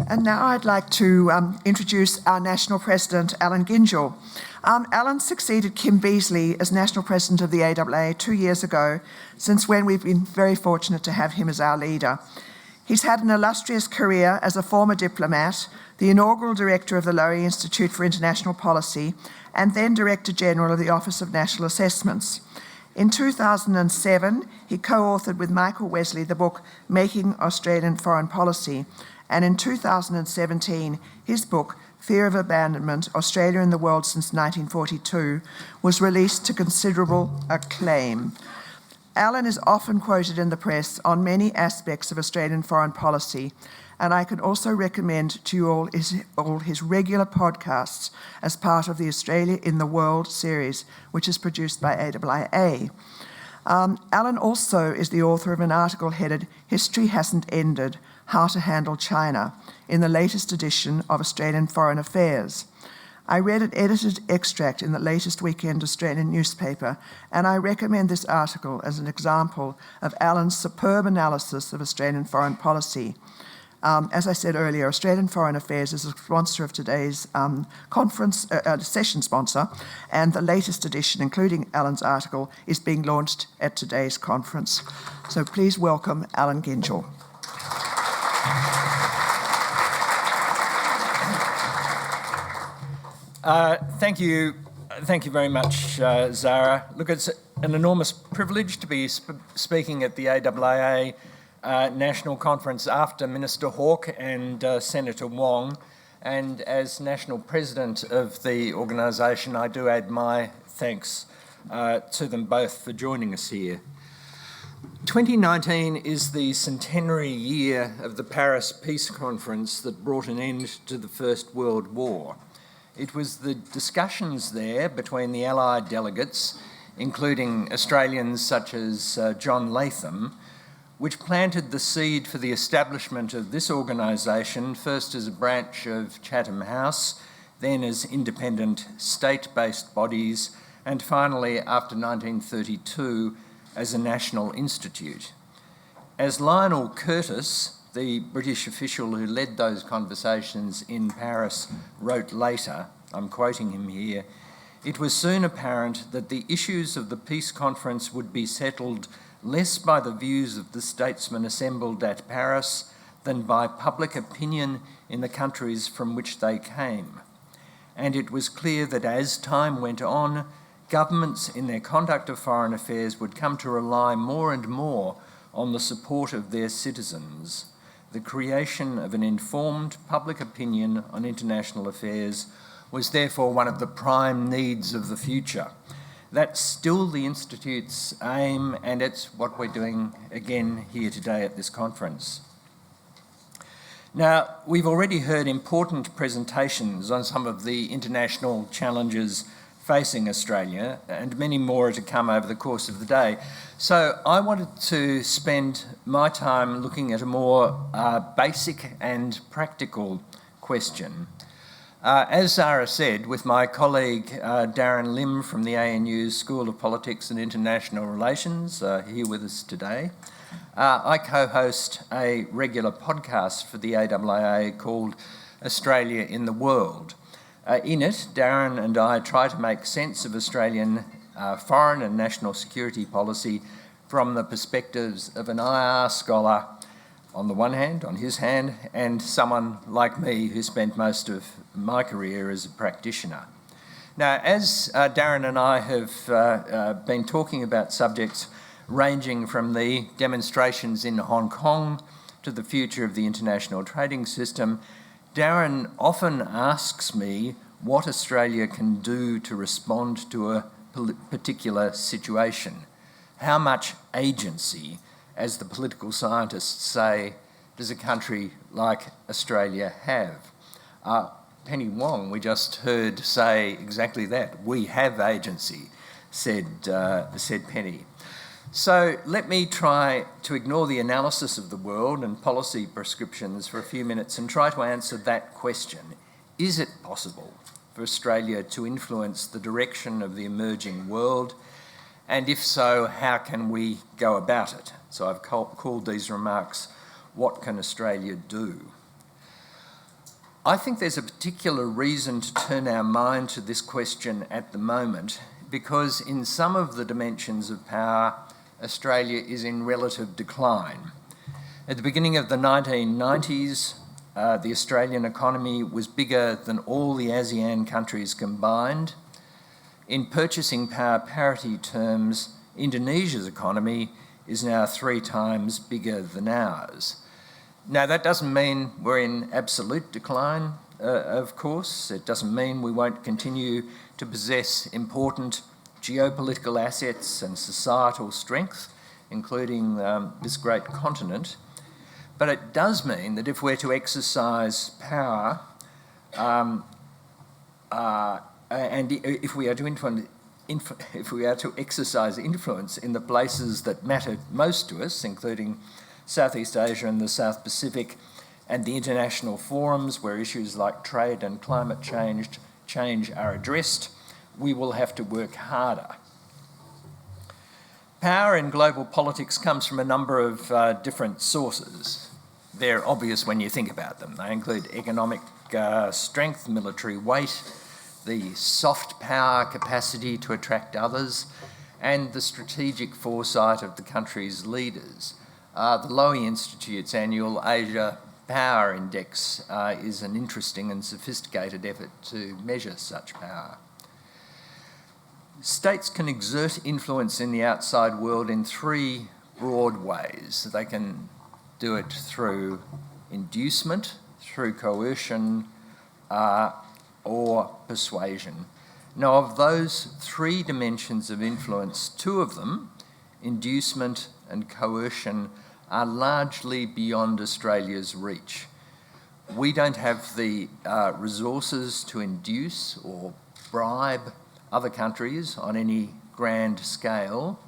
And now I'd like to introduce our National President, Allan Gyngell. Allan succeeded Kim Beazley as National President of the AIIA 2 years ago, since when we've been very fortunate to have him as our leader. He's had an illustrious career as a former diplomat, the inaugural director of the Lowy Institute for International Policy, and then Director General of the Office of National Assessments. In 2007, he co-authored with Michael Wesley the book Making Australian Foreign Policy, and in 2017, his book, Fear of Abandonment, Australia in the World Since 1942, was released to considerable acclaim. Allan is often quoted in the press on many aspects of Australian foreign policy, and I can also recommend to you all his regular podcasts as part of the Australia in the World series, which is produced by AIIA. Allan also is the author of an article headed History Hasn't Ended, How to Handle China, in the latest edition of Australian Foreign Affairs. I read an edited extract in the latest weekend Australian newspaper, and I recommend this article as an example of Allan's superb analysis of Australian foreign policy. As I said earlier, Australian Foreign Affairs is a sponsor of today's session sponsor, and the latest edition, including Allan's article, is being launched at today's conference. So please welcome Allan Gyngell. Thank you very much, Zara. Look, it's an enormous privilege to be speaking at the AIIA National Conference after Minister Hawke and Senator Wong, and as National President of the organisation, I do add my thanks to them both for joining us here. 2019 is the centenary year of the Paris Peace Conference that brought an end to the First World War. It was the discussions there between the Allied delegates, including Australians such as John Latham, which planted the seed for the establishment of this organisation, first as a branch of Chatham House, then as independent state-based bodies, and finally, after 1932, as a national institute. As Lionel Curtis, the British official who led those conversations in Paris, wrote later, I'm quoting him here, "It was soon apparent that the issues of the peace conference would be settled less by the views of the statesmen assembled at Paris than by public opinion in the countries from which they came. And it was clear that as time went on, governments in their conduct of foreign affairs would come to rely more and more on the support of their citizens. The creation of an informed public opinion on international affairs was therefore one of the prime needs of the future." That's still the Institute's aim, and it's what we're doing again here today at this conference. Now, we've already heard important presentations on some of the international challenges facing Australia, and many more are to come over the course of the day. So I wanted to spend my time looking at a more basic and practical question. As Zara said, with my colleague Darren Lim from the ANU School of Politics and International Relations here with us today, I co-host a regular podcast for the AIIA called Australia in the World. In it, Darren and I try to make sense of Australian foreign and national security policy from the perspectives of an IR scholar on the one hand, on his hand, and someone like me who spent most of my career as a practitioner. Now, as Darren and I have been talking about subjects ranging from the demonstrations in Hong Kong to the future of the international trading system, Darren often asks me what Australia can do to respond to a particular situation. How much agency, as the political scientists say, does a country like Australia have? Penny Wong, we just heard say exactly that. We have agency, said Penny. So let me try to ignore the analysis of the world and policy prescriptions for a few minutes and try to answer that question. Is it possible for Australia to influence the direction of the emerging world? And if so, how can we go about it? So I've called these remarks, "What can Australia do?" I think there's a particular reason to turn our mind to this question at the moment, because in some of the dimensions of power, Australia is in relative decline. At the beginning of the 1990s, the Australian economy was bigger than all the ASEAN countries combined. In purchasing power parity terms, Indonesia's economy is now 3 times bigger than ours. Now, that doesn't mean we're in absolute decline, of course. It doesn't mean we won't continue to possess important geopolitical assets and societal strength, including this great continent. But it does mean that if we're to exercise power and if we are to exercise influence in the places that matter most to us, including Southeast Asia and the South Pacific, and the international forums where issues like trade and climate change are addressed, we will have to work harder. Power in global politics comes from a number of different sources. They're obvious when you think about them. They include economic strength, military weight, the soft power capacity to attract others, and the strategic foresight of the country's leaders. The Lowy Institute's annual Asia Power Index is an interesting and sophisticated effort to measure such power. States can exert influence in the outside world in 3 broad ways. They can do it through inducement, through coercion, or persuasion. Now, of those 3 dimensions of influence, 2 of them, inducement and coercion, are largely beyond Australia's reach. We don't have the resources to induce or bribe other countries on any grand scale,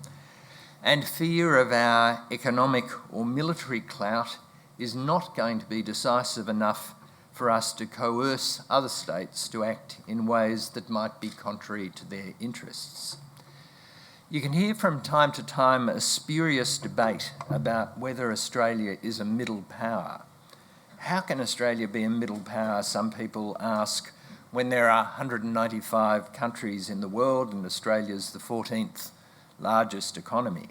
and fear of our economic or military clout is not going to be decisive enough for us to coerce other states to act in ways that might be contrary to their interests. You can hear from time to time a spurious debate about whether Australia is a middle power. How can Australia be a middle power, some people ask, when there are 195 countries in the world and Australia's the 14th largest economy?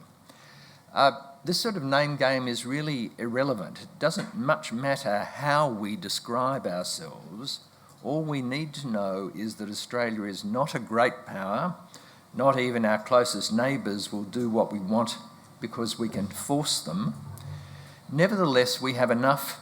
This sort of name game is really irrelevant. It doesn't much matter how we describe ourselves. All we need to know is that Australia is not a great power. Not even our closest neighbours will do what we want because we can force them. Nevertheless, we have enough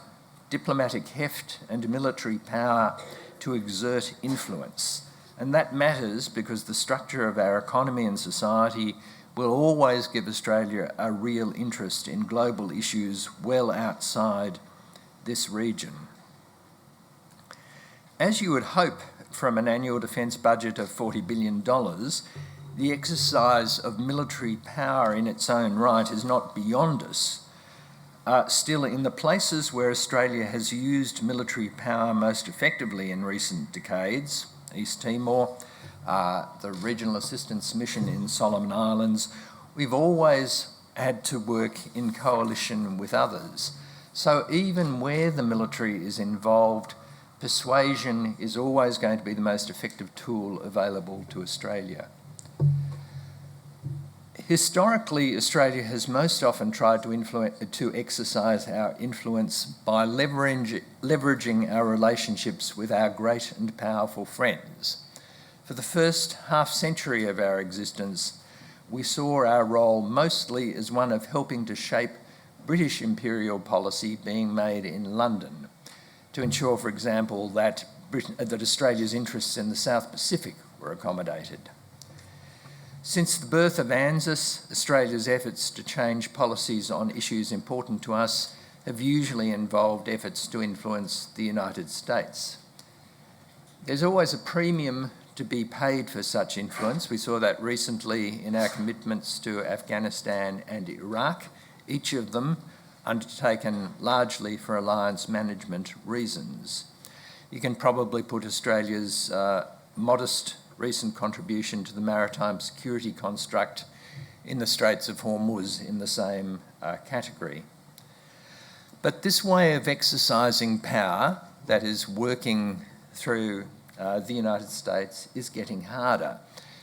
diplomatic heft and military power to exert influence. And that matters because the structure of our economy and society will always give Australia a real interest in global issues well outside this region. As you would hope from an annual defence budget of $40 billion, the exercise of military power in its own right is not beyond us. Still, in the places where Australia has used military power most effectively in recent decades, East Timor, the Regional Assistance Mission in Solomon Islands, we've always had to work in coalition with others. So even where the military is involved, persuasion is always going to be the most effective tool available to Australia. Historically, Australia has most often tried to exercise our influence by leveraging our relationships with our great and powerful friends. For the first half-century of our existence, we saw our role mostly as one of helping to shape British imperial policy being made in London, to ensure, for example, that Australia's interests in the South Pacific were accommodated. Since the birth of ANZUS, Australia's efforts to change policies on issues important to us have usually involved efforts to influence the United States. There's always a premium to be paid for such influence. We saw that recently in our commitments to Afghanistan and Iraq, each of them undertaken largely for alliance management reasons. You can probably put Australia's modest recent contribution to the maritime security construct in the Straits of Hormuz in the same category. But this way of exercising power, that is working through the United States is getting harder.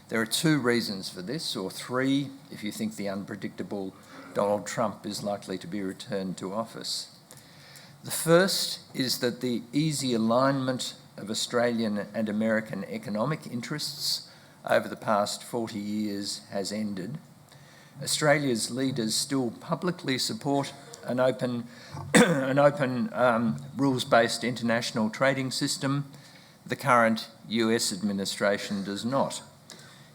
There are two reasons for this, or three, if you think the unpredictable Donald Trump is likely to be returned to office. The first is that the easy alignment of Australian and American economic interests over the past 40 years has ended. Australia's leaders still publicly support an open rules-based international trading system. The current US administration does not.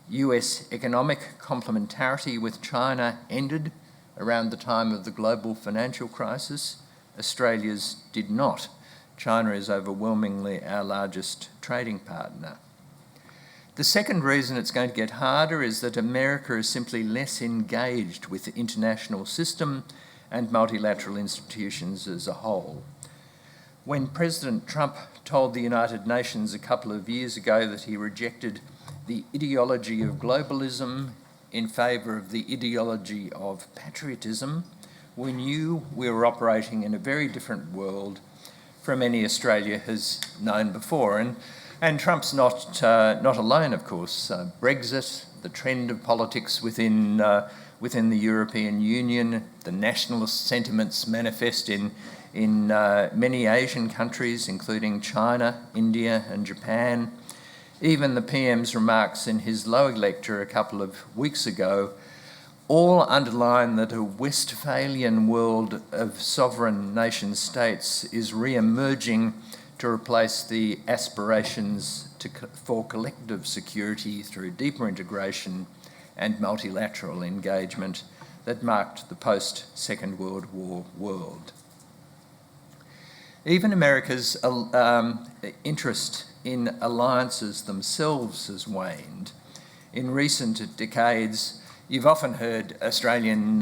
US economic complementarity with China ended around the time of the global financial crisis. Australia's did not. China is overwhelmingly our largest trading partner. The second reason it's going to get harder is that America is simply less engaged with the international system and multilateral institutions as a whole. When President Trump told the United Nations a couple of years ago that he rejected the ideology of globalism in favour of the ideology of patriotism, we knew we were operating in a very different world from any Australia has known before. And Trump's not alone, of course. Brexit, the trend of politics within the European Union, the nationalist sentiments manifest in many Asian countries, including China, India and Japan. Even the PM's remarks in his Lowy lecture a couple of weeks ago all underline that a Westphalian world of sovereign nation states is re-emerging to replace the aspirations for collective security through deeper integration and multilateral engagement that marked the post-Second World War world. Even America's interest in alliances themselves has waned. In recent decades, you've often heard Australian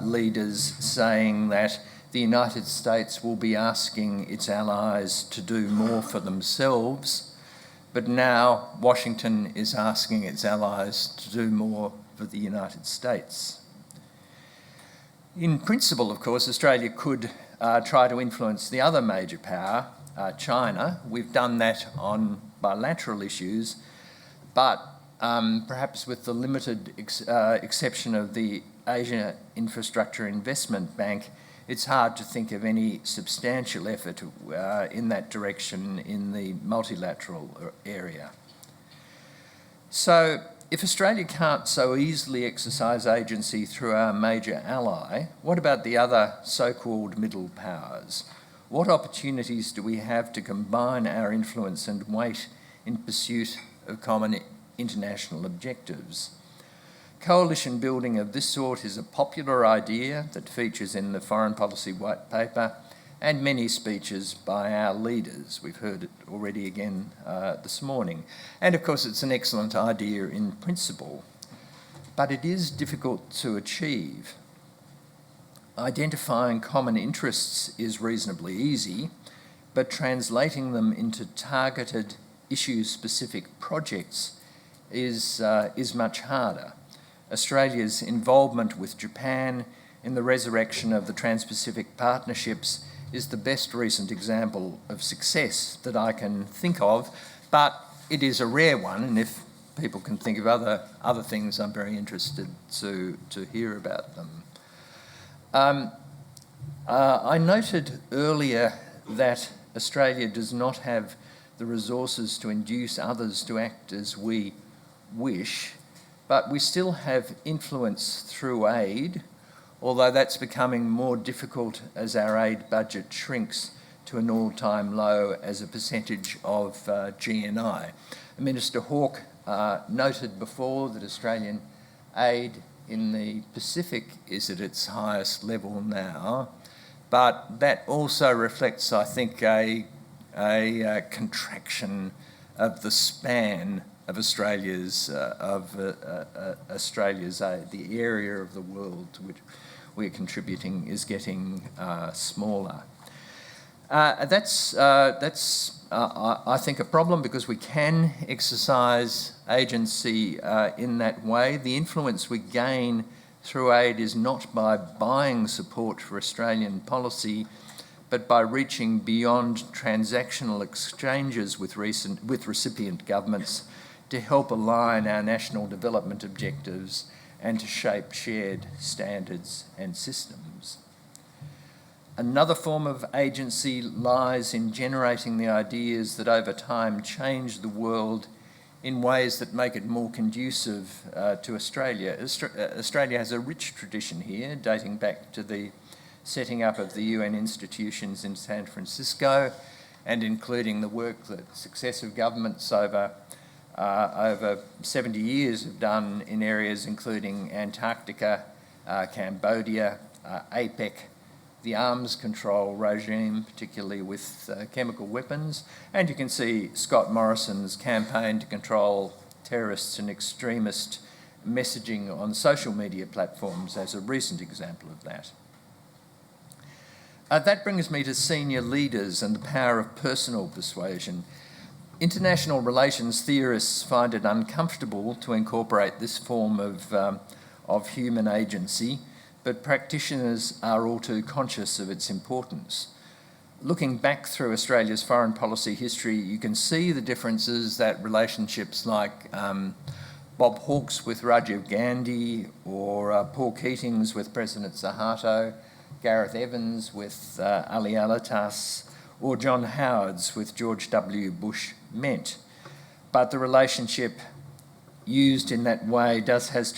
leaders saying that the United States will be asking its allies to do more for themselves, but now Washington is asking its allies to do more for the United States. In principle, of course, Australia could try to influence the other major power, China. We've done that on bilateral issues, but perhaps with the limited exception of the Asia Infrastructure Investment Bank, it's hard to think of any substantial effort in that direction in the multilateral area. So if Australia can't so easily exercise agency through our major ally, what about the other so-called middle powers? What opportunities do we have to combine our influence and weight in pursuit of common international objectives? Coalition building of this sort is a popular idea that features in the Foreign Policy White Paper and many speeches by our leaders. We've heard it already again this morning. And of course, it's an excellent idea in principle, but it is difficult to achieve. Identifying common interests is reasonably easy, but translating them into targeted issue-specific projects is much harder. Australia's involvement with Japan in the resurrection of the Trans-Pacific Partnerships is the best recent example of success that I can think of, but it is a rare one, and if people can think of other things, I'm very interested to hear about them. I noted earlier that Australia does not have the resources to induce others to act as we wish, but we still have influence through aid, although that's becoming more difficult as our aid budget shrinks to an all-time low as a percentage of GNI. Minister Hawke noted before that Australian aid in the Pacific is at its highest level now, but that also reflects, I think, a contraction of the span of Australia's aid. The area of the world to which we're contributing is getting smaller. That's I think, a problem because we can exercise agency in that way. The influence we gain through aid is not by buying support for Australian policy, but by reaching beyond transactional exchanges with recipient governments to help align our national development objectives and to shape shared standards and systems. Another form of agency lies in generating the ideas that over time change the world in ways that make it more conducive to Australia. Australia has a rich tradition here, dating back to the setting up of the UN institutions in San Francisco, and including the work that successive governments over 70 years have done in areas including Antarctica, Cambodia, APEC, the arms control regime, particularly with chemical weapons, and you can see Scott Morrison's campaign to control terrorists and extremist messaging on social media platforms as a recent example of that. That brings me to senior leaders and the power of personal persuasion. International relations theorists find it uncomfortable to incorporate this form of human agency, but practitioners are all too conscious of its importance. Looking back through Australia's foreign policy history, you can see the differences that relationships like Bob Hawke's with Rajiv Gandhi, or Paul Keating's with President Suharto, Gareth Evans with Ali Alatas, or John Howard's with George W. Bush meant. But the relationship used in that way does have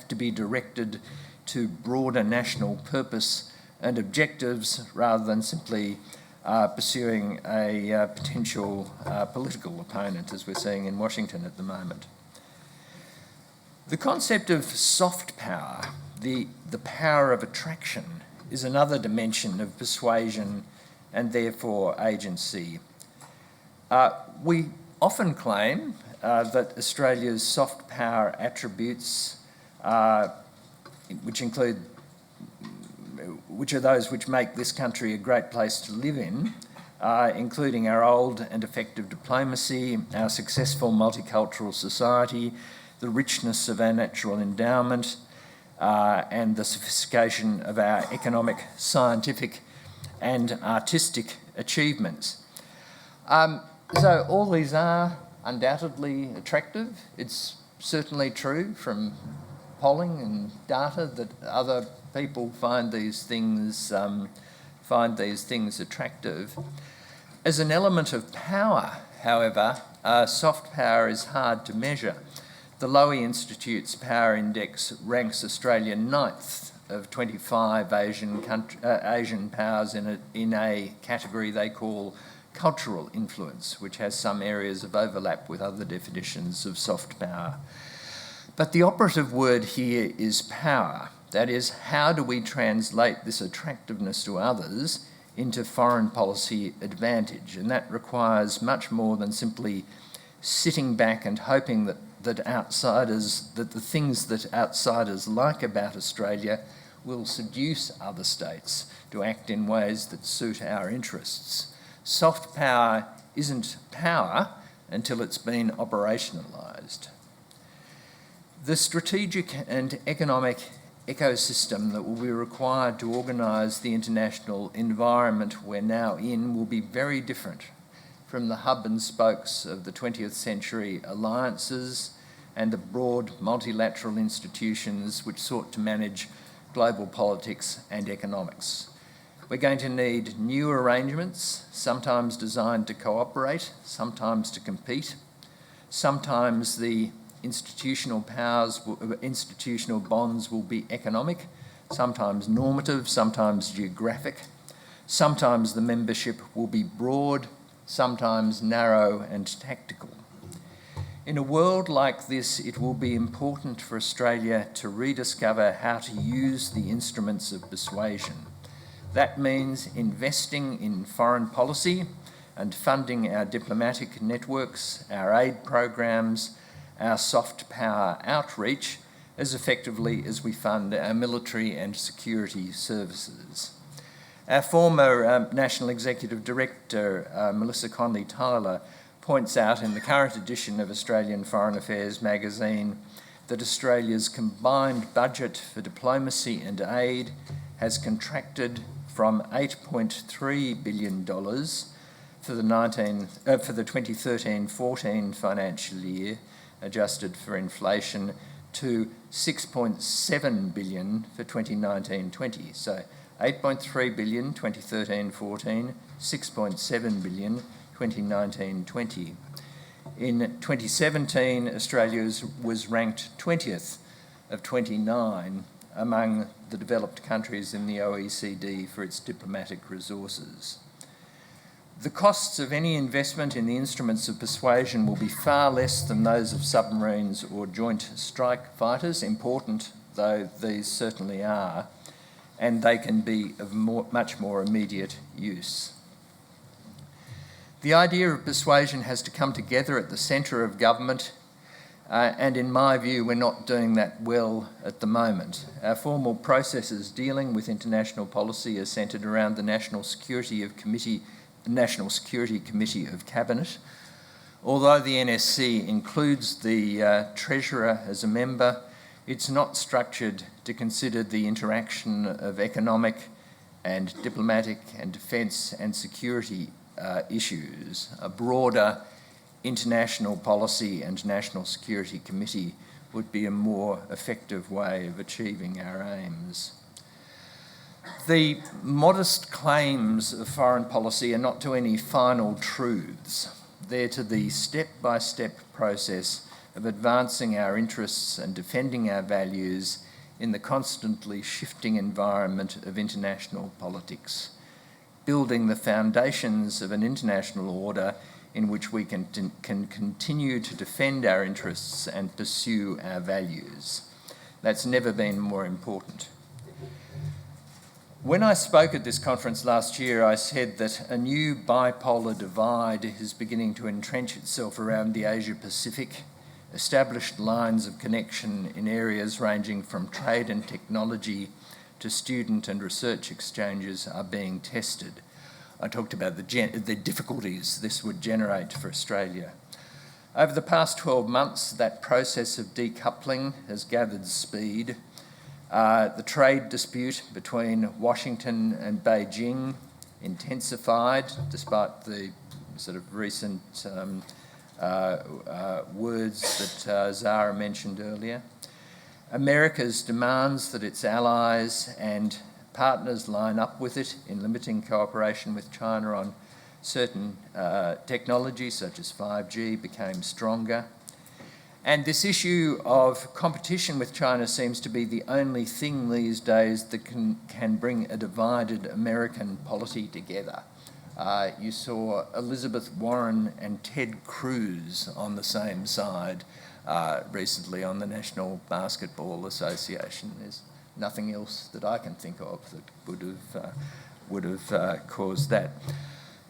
to be directed to broader national purpose and objectives rather than simply pursuing a potential political opponent, as we're seeing in Washington at the moment. The concept of soft power, the power of attraction, is another dimension of persuasion and therefore agency. We often claim that Australia's soft power attributes, which are those which make this country a great place to live in, including our old and effective diplomacy, our successful multicultural society, the richness of our natural endowment, and the sophistication of our economic, scientific and artistic achievements. So all these are undoubtedly attractive. It's certainly true from polling and data that other people find these things attractive. As an element of power, however, soft power is hard to measure. The Lowy Institute's Power Index ranks Australia 9th of 25 Asian powers in a category they call cultural influence, which has some areas of overlap with other definitions of soft power. But the operative word here is power. That is, how do we translate this attractiveness to others into foreign policy advantage? And that requires much more than simply sitting back and hoping that the things that outsiders like about Australia will seduce other states to act in ways that suit our interests. Soft power isn't power until it's been operationalised. The strategic and economic ecosystem that will be required to organise the international environment we're now in will be very different from the hub and spokes of the 20th century alliances and the broad multilateral institutions which sought to manage global politics and economics. We're going to need new arrangements, sometimes designed to cooperate, sometimes to compete. Sometimes the institutional bonds will be economic, sometimes normative, sometimes geographic. Sometimes the membership will be broad, sometimes narrow and tactical. In a world like this, it will be important for Australia to rediscover how to use the instruments of persuasion. That means investing in foreign policy and funding our diplomatic networks, our aid programs, our soft power outreach as effectively as we fund our military and security services. Our former National Executive Director, Melissa Conley-Tyler, points out in the current edition of Australian Foreign Affairs magazine that Australia's combined budget for diplomacy and aid has contracted from $8.3 billion for the 2013-14 financial year, adjusted for inflation, to $6.7 billion for 2019-20. So 8.3 billion 2013-14, 6.7 billion 2019-20. In 2017, Australia was ranked 20th of 29 among the developed countries in the OECD for its diplomatic resources. The costs of any investment in the instruments of persuasion will be far less than those of submarines or joint strike fighters, important though these certainly are, and they can be of much more immediate use. The idea of persuasion has to come together at the centre of government, and in my view, we're not doing that well at the moment. Our formal processes dealing with international policy are centred around the National Security Committee of Cabinet. Although the NSC includes the Treasurer as a member, it's not structured to consider the interaction of economic and diplomatic and defence and security issues. A broader international policy and national security committee would be a more effective way of achieving our aims. The modest claims of foreign policy are not to any final truths. They're to the step-by-step process of advancing our interests and defending our values in the constantly shifting environment of international politics, building the foundations of an international order in which we can continue to defend our interests and pursue our values. That's never been more important. When I spoke at this conference last year, I said that a new bipolar divide is beginning to entrench itself around the Asia-Pacific. Established lines of connection in areas ranging from trade and technology to student and research exchanges are being tested. I talked about the difficulties this would generate for Australia. Over the past 12 months, that process of decoupling has gathered speed. The trade dispute between Washington and Beijing intensified, despite the sort of recent words that Zara mentioned earlier. America's demands that its allies and partners line up with it in limiting cooperation with China on certain technologies such as 5G became stronger. And this issue of competition with China seems to be the only thing these days that can bring a divided American polity together. You saw Elizabeth Warren and Ted Cruz on the same side recently on the National Basketball Association. There's nothing else that I can think of that would have caused that.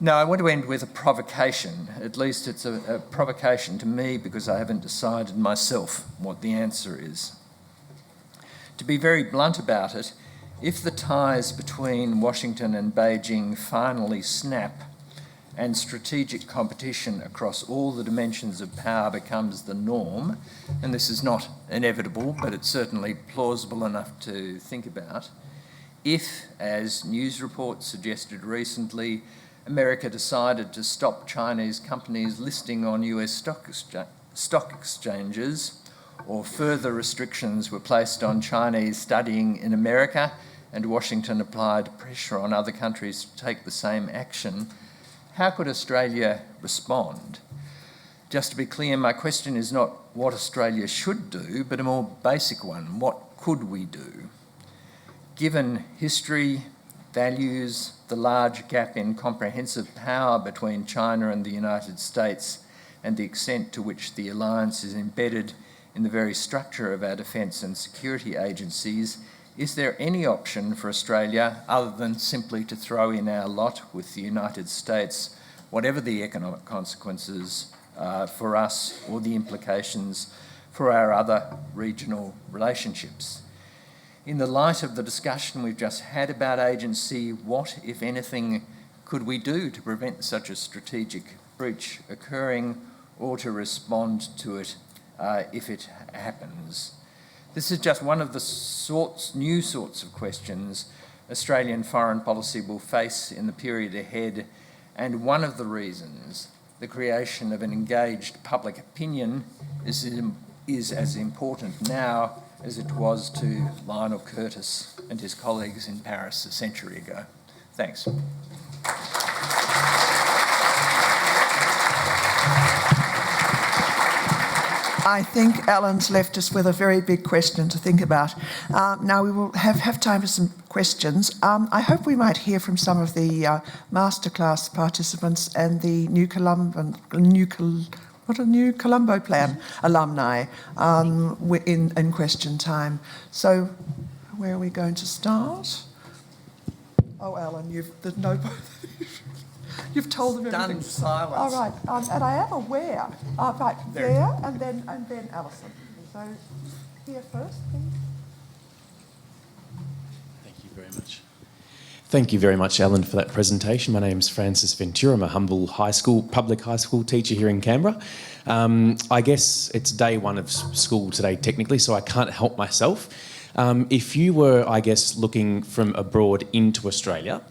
Now, I want to end with a provocation. At least it's a provocation to me because I haven't decided myself what the answer is. To be very blunt about it, if the ties between Washington and Beijing finally snap and strategic competition across all the dimensions of power becomes the norm, and this is not inevitable, but it's certainly plausible enough to think about, if, as news reports suggested recently, America decided to stop Chinese companies listing on US stock exchanges, or further restrictions were placed on Chinese studying in America, and Washington applied pressure on other countries to take the same action, how could Australia respond? Just to be clear, my question is not what Australia should do, but a more basic one. What could we do? Given history, values, the large gap in comprehensive power between China and the United States, and the extent to which the alliance is embedded in the very structure of our defence and security agencies, is there any option for Australia other than simply to throw in our lot with the United States, whatever the economic consequences for us or the implications for our other regional relationships? In the light of the discussion we've just had about agency, what, if anything, could we do to prevent such a strategic breach occurring or to respond to it if it happens? This is just one of the new sorts of questions Australian foreign policy will face in the period ahead, and one of the reasons the creation of an engaged public opinion is as important now as it was to Lionel Curtis and his colleagues in Paris a century ago. Thanks. I think Alan's left us with a very big question to think about. Now we will have time for some questions. I hope we might hear from some of the masterclass participants and the New Colombo Plan alumni in question time. So where are we going to start? Oh, Alan, you've told them everything. Stunned silence. All right, and I am aware. Right, there, and then Alison. So here first, please. Thank you very much. Thank you very much, Alan, for that presentation. My name's Francis Ventura. I'm a humble public high school teacher here in Canberra. I guess it's day one of school today, technically, so I can't help myself. If you were, I guess, looking from abroad into Australia,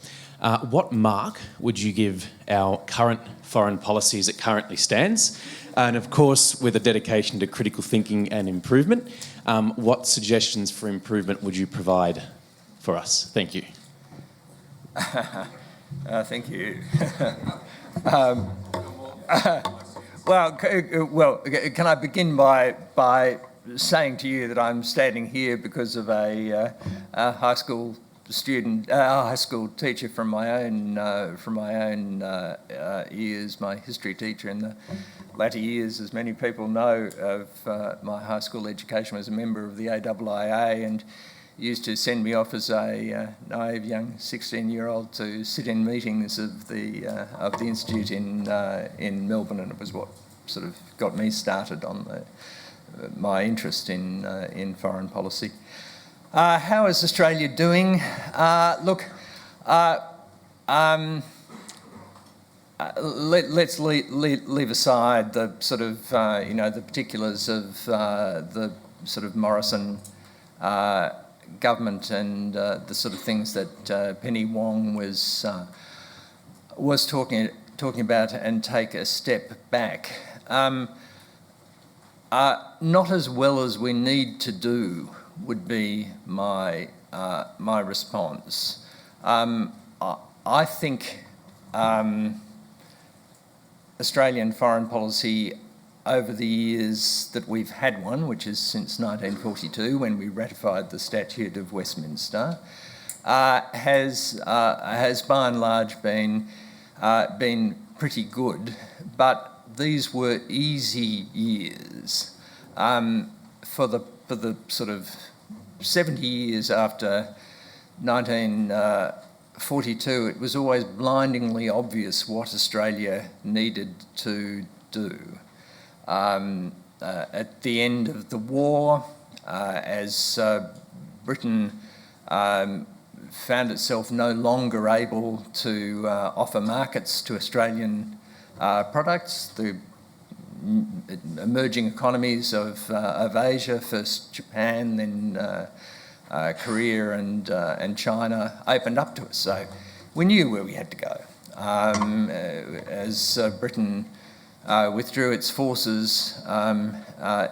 what mark would you give our current foreign policy as it currently stands? And of course, with a dedication to critical thinking and improvement, what suggestions for improvement would you provide for us? Thank you. Thank you. Well, can I begin by saying to you that I'm standing here because of a high school teacher from my own years, my history teacher in the latter years, as many people know, of my high school education, was a member of the AIIA and used to send me off as a naive young 16-year-old to sit in meetings of the institute in Melbourne, and it was what sort of got me started on my interest in foreign policy. How is Australia doing? Let's leave aside the sort of the particulars of the sort of Morrison government and the sort of things that Penny Wong was talking about, and take a step back. Not as well as we need to do would be my response. I think Australian foreign policy over the years that we've had one, which is since 1942 when we ratified the Statute of Westminster, has by and large been pretty good, but these were easy years. For the sort of 70 years after 1942, it was always blindingly obvious what Australia needed to do. At the end of the war, as Britain found itself no longer able to offer markets to Australian products, the emerging economies of Asia, first Japan, then Korea and China, opened up to us. So we knew where we had to go. As Britain withdrew its forces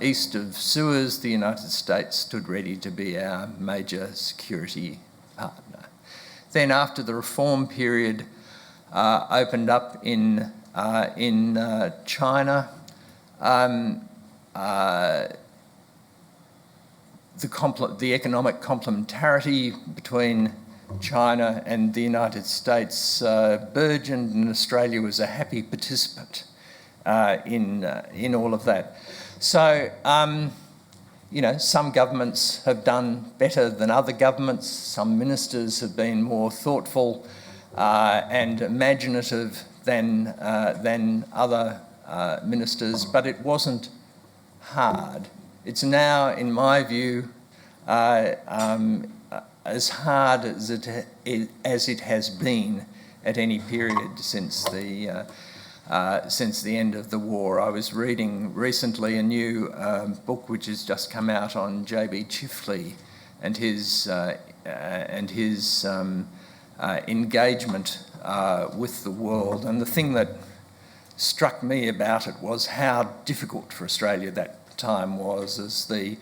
east of Suez, the United States stood ready to be our major security partner. Then after the reform period opened up in China, the economic complementarity between China and the United States burgeoned, and Australia was a happy participant in all of that. So, some governments have done better than other governments. Some ministers have been more thoughtful and imaginative than other ministers, but it wasn't hard. It's now, in my view, as hard as it has been at any period since the end of the war. I was reading recently a new book which has just come out on J.B. Chifley and his his engagement with the world. And the thing that struck me about it was how difficult for Australia that time was, as the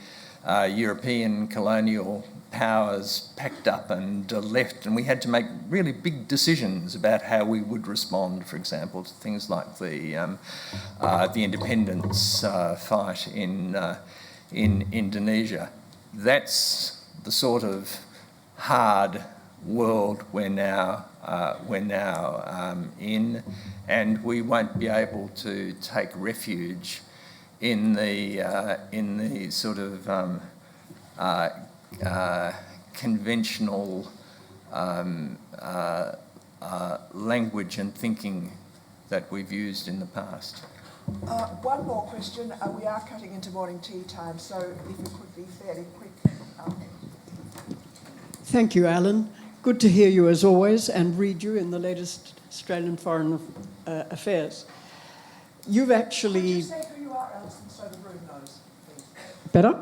European colonial powers packed up and left, and we had to make really big decisions about how we would respond, for example, to things like the independence fight in Indonesia. That's the sort of hard world we're now in, and we won't be able to take refuge in the sort of conventional language and thinking that we've used in the past. One more question. We are cutting into morning tea time, so if you could be fairly quick. Thank you, Alan. Good to hear you as always and read you in the latest Australian Foreign Affairs. You've actually... Could you say who you are, Alison, so the room knows, please? Better?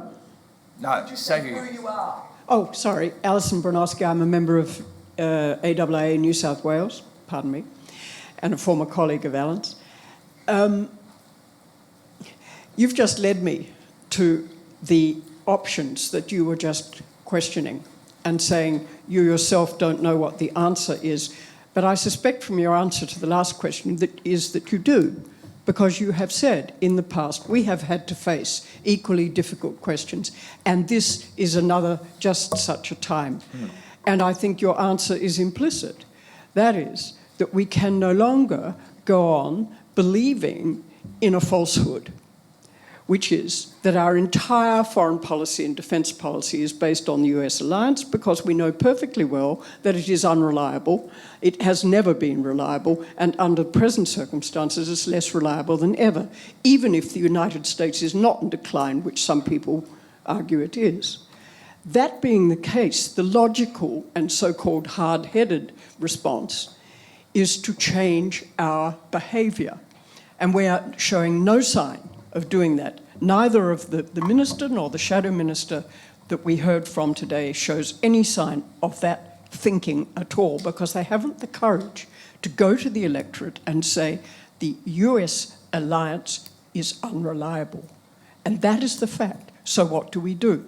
No, Could you say who you are? Oh, sorry. Alison Brunowski. I'm a member of AIIA New South Wales, pardon me, and a former colleague of Alan's. You've just led me to the options that you were just questioning and saying you yourself don't know what the answer is. But I suspect from your answer to the last question that you do, because you have said in the past we have had to face equally difficult questions, and this is another just such a time. And I think your answer is implicit. That is, that we can no longer go on believing in a falsehood, which is that our entire foreign policy and defence policy is based on the US alliance, because we know perfectly well that it is unreliable. It has never been reliable, and under present circumstances is less reliable than ever, even if the United States is not in decline, which some people argue it is. That being the case, the logical and so-called hard-headed response is to change our behaviour, and we are showing no sign of doing that. Neither of the minister nor the shadow minister that we heard from today shows any sign of that thinking at all, because they haven't the courage to go to the electorate and say the US alliance is unreliable. And that is the fact. So what do we do?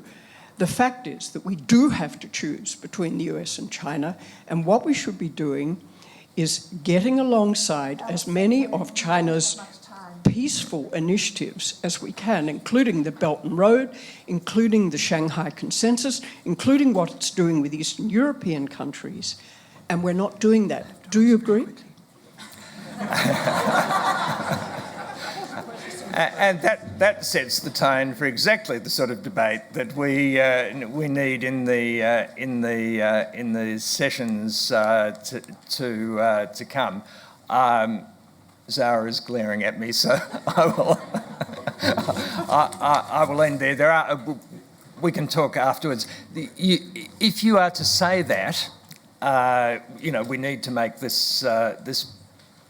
The fact is that we do have to choose between the US and China, and what we should be doing is getting alongside as many of China's peaceful initiatives as we can, including the Belt and Road, including the Shanghai Consensus, including what it's doing with Eastern European countries, and we're not doing that. Do you agree? And that sets the tone for exactly the sort of debate that we need in the sessions to come. Zara is glaring at me, so I will end there. We can talk afterwards. If you are to say that, we need to make this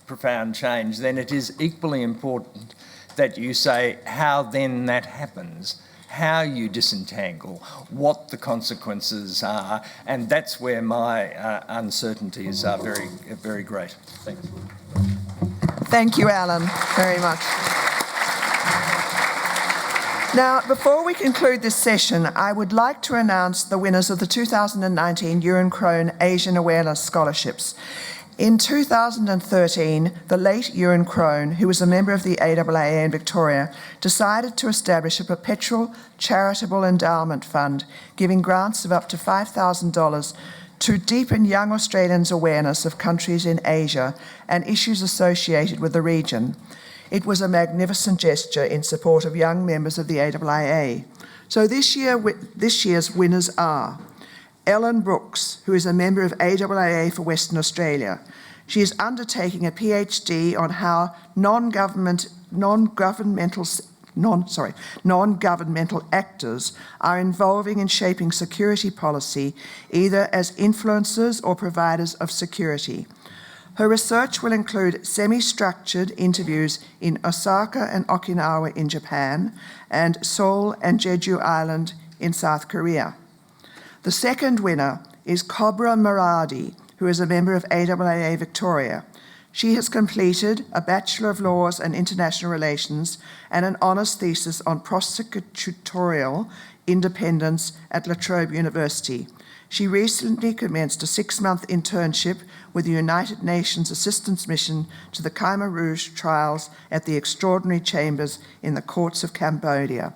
profound change, then it is equally important that you say how then that happens, how you disentangle, what the consequences are, and that's where my uncertainties are very, very great. Thanks. Thank you, Alan, very much. Now, before we conclude this session, I would like to announce the winners of the 2019 Ewan Crone Asian Awareness Scholarships. In 2013, the late Ewan Crone, who was a member of the AIIA in Victoria, decided to establish a perpetual charitable endowment fund, giving grants of up to $5,000 to deepen young Australians' awareness of countries in Asia and issues associated with the region. It was a magnificent gesture in support of young members of the AIIA. So this year's winners are Ellen Brooks, who is a member of AIIA for Western Australia. She is undertaking a PhD on how non-governmental actors are involving in shaping security policy, either as influencers or providers of security. Her research will include semi-structured interviews in Osaka and Okinawa in Japan, and Seoul and Jeju Island in South Korea. The second winner is Cobra Maradi, who is a member of AIIA Victoria. She has completed a Bachelor of Laws and International Relations and an honours thesis on prosecutorial independence at La Trobe University. She recently commenced a 6-month internship with the United Nations Assistance Mission to the Khmer Rouge trials at the Extraordinary Chambers in the Courts of Cambodia.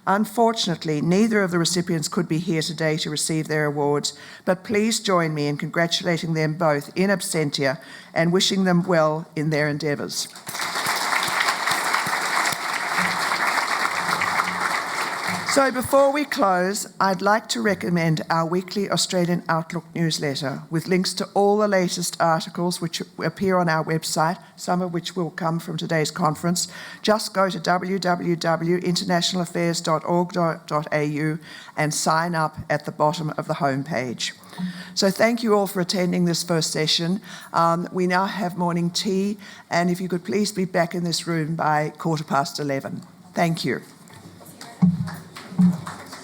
Unfortunately, neither of the recipients could be here today to receive their awards, but please join me in congratulating them both in absentia and wishing them well in their endeavours. So before we close, I'd like to recommend our weekly Australian Outlook newsletter with links to all the latest articles which appear on our website, some of which will come from today's conference. Just go to www.internationalaffairs.org.au and sign up at the bottom of the homepage. So thank you all for attending this first session. We now have morning tea, and if you could please be back in this room by 11:15. Thank you.